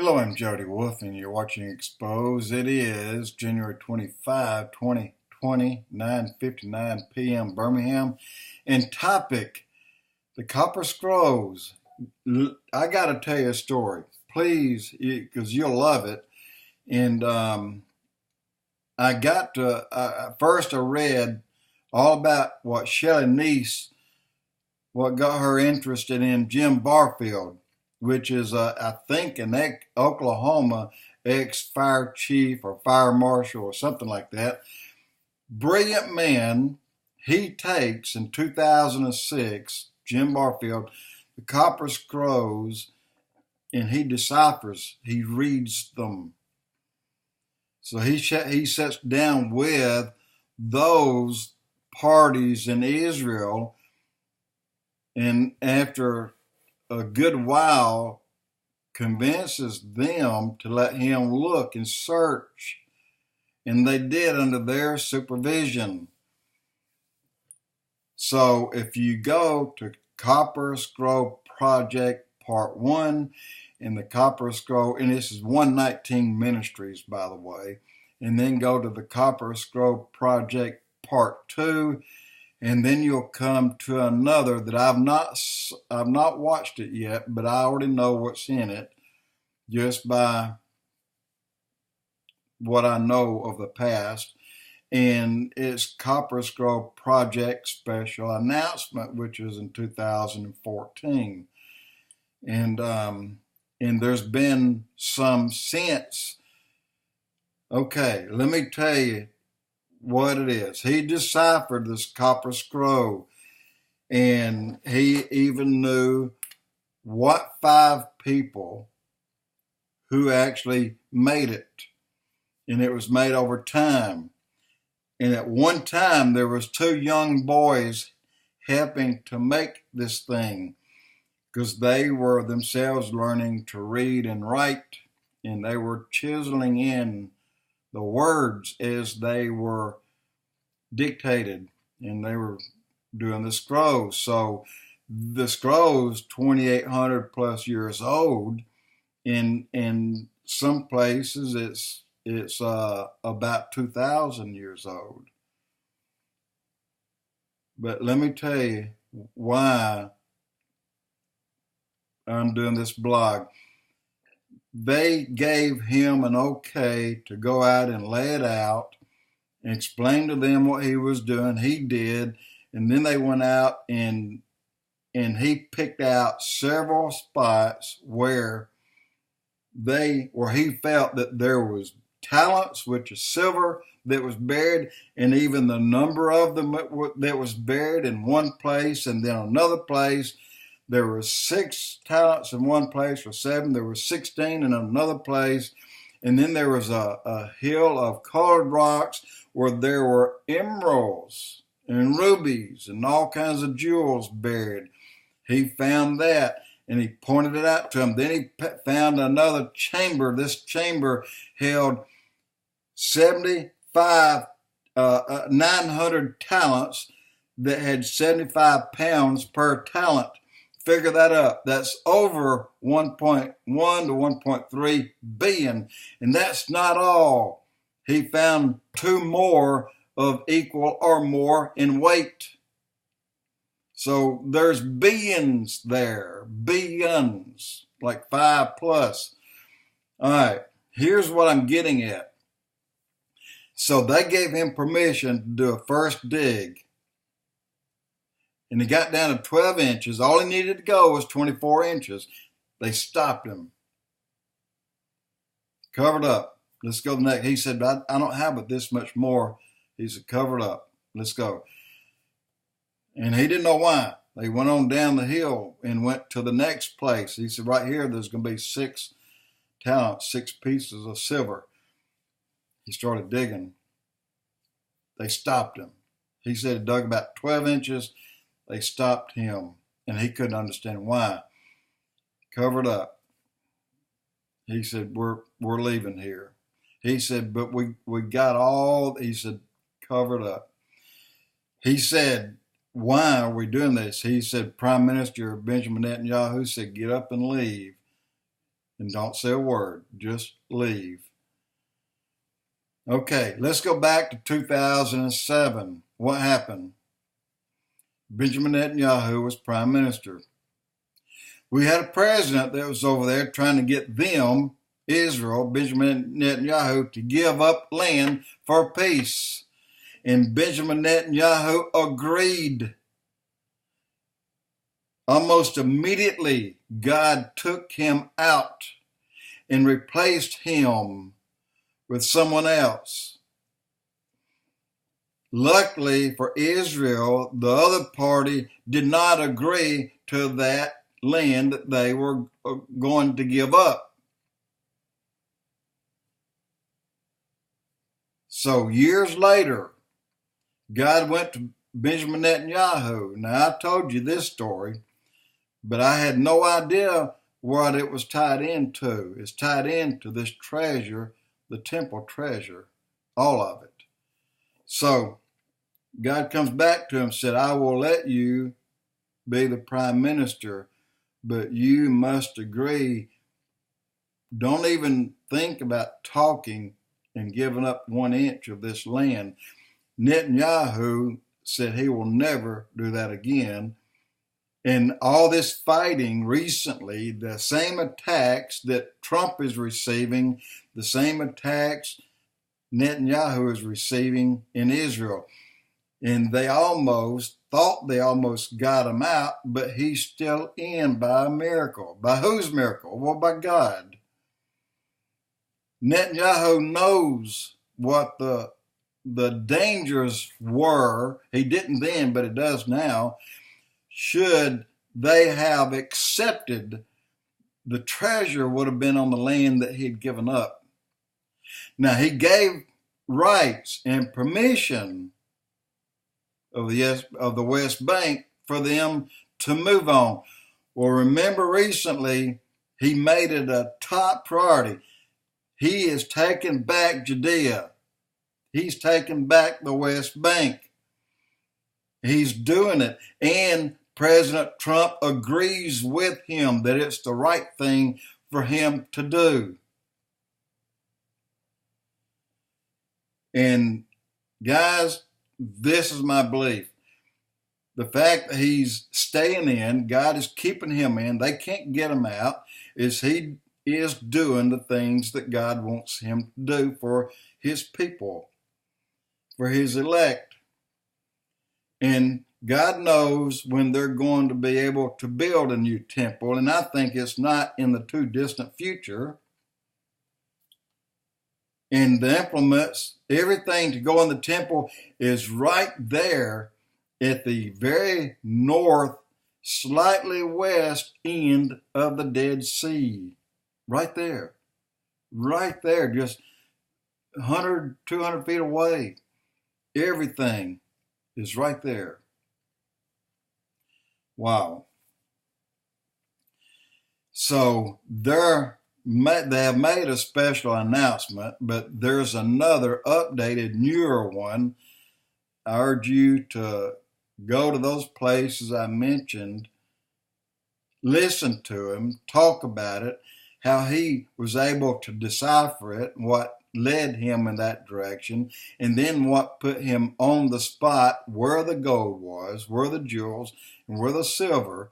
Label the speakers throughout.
Speaker 1: Hello, I'm Jody Wolf, and you're watching Expoz. It is January 25, 2020, 9:59 p.m. Birmingham. And topic, the Copper Scrolls. I got to tell you a story, please, because you'll love it. And I got to, first I read all about what Shelley Niece, what got her interested in Jim Barfield, which is, I think, an Oklahoma ex-fire chief or fire marshal or something like that. Brilliant man. He takes, in 2006, Jim Barfield, the Copper Scrolls, and he deciphers, he reads them. So he sits down with those parties in Israel, and after a good while convinces them to let him look and search. And they did under their supervision. So if you go to Copper Scroll Project Part 1 and the Copper Scroll, and this is 119 Ministries, by the way, and then go to the Copper Scroll Project Part 2, and then you'll come to another that I've not watched it yet, but I already know what's in it just by what I know of the past. And it's Copper Scroll Project Special Announcement, which is in 2014. And there's been some since. Okay, let me tell you what it is. He deciphered this Copper Scroll, and he even knew what 5 people who actually made it, and it was made over time. And at one time there was 2 young boys helping to make this thing, because they were themselves learning to read and write, and they were chiseling in the words as they were dictated, and they were doing the scrolls. So the scrolls 2,800 plus years old. In some places it's about 2,000 years old. But let me tell you why I'm doing this blog. They gave him an okay to go out and lay it out and explain to them what he was doing. He did, and then they went out and he picked out several spots where he felt that there was talents, which is silver, that was buried, and even the number of them that was buried in one place, and then another place there were 6 talents in one place, or 7. There were 16 in another place, and then there was a hill of colored rocks where there were emeralds and rubies and all kinds of jewels buried. He found that, and he pointed it out to him. Then he found another chamber. This chamber held 900 talents that had 75 pounds per talent. Figure that up. That's over 1.1 to 1.3 billion. And that's not all. He found 2 more of equal or more in weight. So there's billions there. Billions. Like 5 plus. All right. Here's what I'm getting at. So they gave him permission to do a first dig. And he got down to 12 inches. All he needed to go was 24 inches. They stopped him. Covered up. Let's go to the next. He said, I don't have but this much more. He said, cover it up. Let's go. And he didn't know why. They went on down the hill and went to the next place. He said, right here, there's going to be 6 talents, 6 pieces of silver. He started digging. They stopped him. He said he dug about 12 inches. They stopped him, and he couldn't understand why. Covered up. He said, we're leaving here. He said, but we got all, he said, covered up. He said, why are we doing this? He said, Prime Minister Benjamin Netanyahu said, get up and leave. and don't say a word. Just leave. Okay, let's go back to 2007. What happened? Benjamin Netanyahu was prime minister. We had a president that was over there trying to get them, Israel, Benjamin Netanyahu, to give up land for peace. And Benjamin Netanyahu agreed. Almost immediately, God took him out and replaced him with someone else. Luckily for Israel, the other party did not agree to that land that they were going to give up. So years later, God went to Benjamin Netanyahu. Now, I told you this story, but I had no idea what it was tied into. It's tied into this treasure, the temple treasure, all of it. So God comes back to him and said, I will let you be the prime minister, but you must agree. Don't even think about talking and giving up 1 inch of this land. Netanyahu said he will never do that again. And all this fighting recently, the same attacks that Trump is receiving, the same attacks Netanyahu is receiving in Israel. And they almost got him out, but he's still in by a miracle. By whose miracle? Well, by God. Netanyahu knows what the dangers were. He didn't then, but he does now. Should they have accepted, the treasure would have been on the land that he'd given up. Now, he gave rights and permission of the West Bank for them to move on. Well, remember recently, he made it a top priority. He is taking back Judea. He's taking back the West Bank. He's doing it. And President Trump agrees with him that it's the right thing for him to do. And guys, this is my belief. The fact that he's staying in, God is keeping him in, they can't get him out, is he is doing the things that God wants him to do for his people, for his elect. And God knows when they're going to be able to build a new temple, and I think it's not in the too distant future. And the implements, everything to go in the temple is right there at the very north, slightly west end of the Dead Sea. Right there. Right there, just 100, 200 feet away. Everything is right there. Wow. So they have made a special announcement, but there's another updated, newer one. I urge you to go to those places I mentioned, listen to him, talk about it, how he was able to decipher it, what led him in that direction, and then what put him on the spot where the gold was, where the jewels, and where the silver,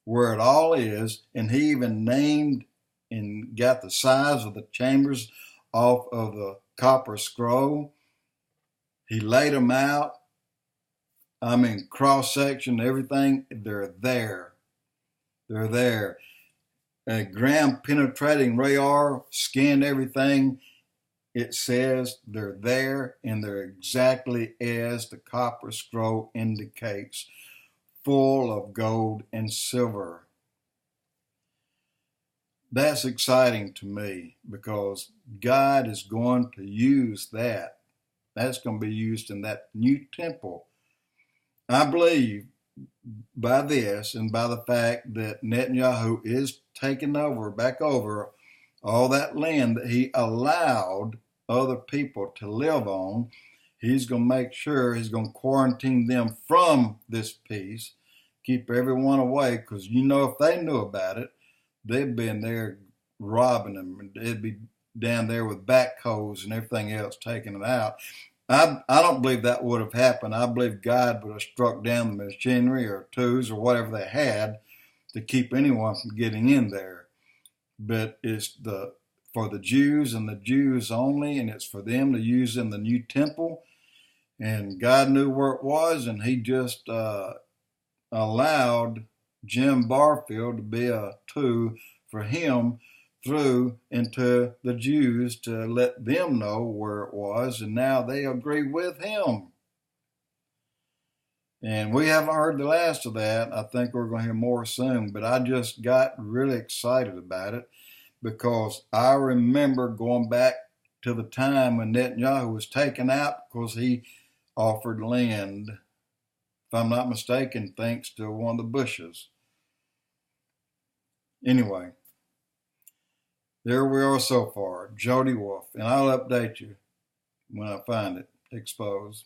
Speaker 1: where it all is. And he even named and got the size of the chambers off of the copper scroll. He laid them out. I mean, cross-section, everything, they're there. They're there. A ground-penetrating radar scanned everything. It says they're there, and they're exactly as the copper scroll indicates, full of gold and silver. That's exciting to me because God is going to use that. That's going to be used in that new temple. I believe by this and by the fact that Netanyahu is taking back over all that land that he allowed other people to live on, he's going to make sure he's going to quarantine them from this peace, keep everyone away, because if they knew about it, they'd been there robbing them. It'd be down there with backhoes and everything else taking it out. I don't believe that would have happened. I believe God would have struck down the machinery or tools or whatever they had to keep anyone from getting in there. But it's for the Jews and the Jews only, and it's for them to use in the new temple. And God knew where it was, and he just allowed Jim Barfield to be a tool for him through into the Jews to let them know where it was, and now they agree with him. And we haven't heard the last of that. I think we're going to hear more soon, but I just got really excited about it because I remember going back to the time when Netanyahu was taken out because he offered land, if I'm not mistaken, thanks to one of the Bushes. Anyway, there we are so far. Jody Wolf, and I'll update you when I find it. Expoz.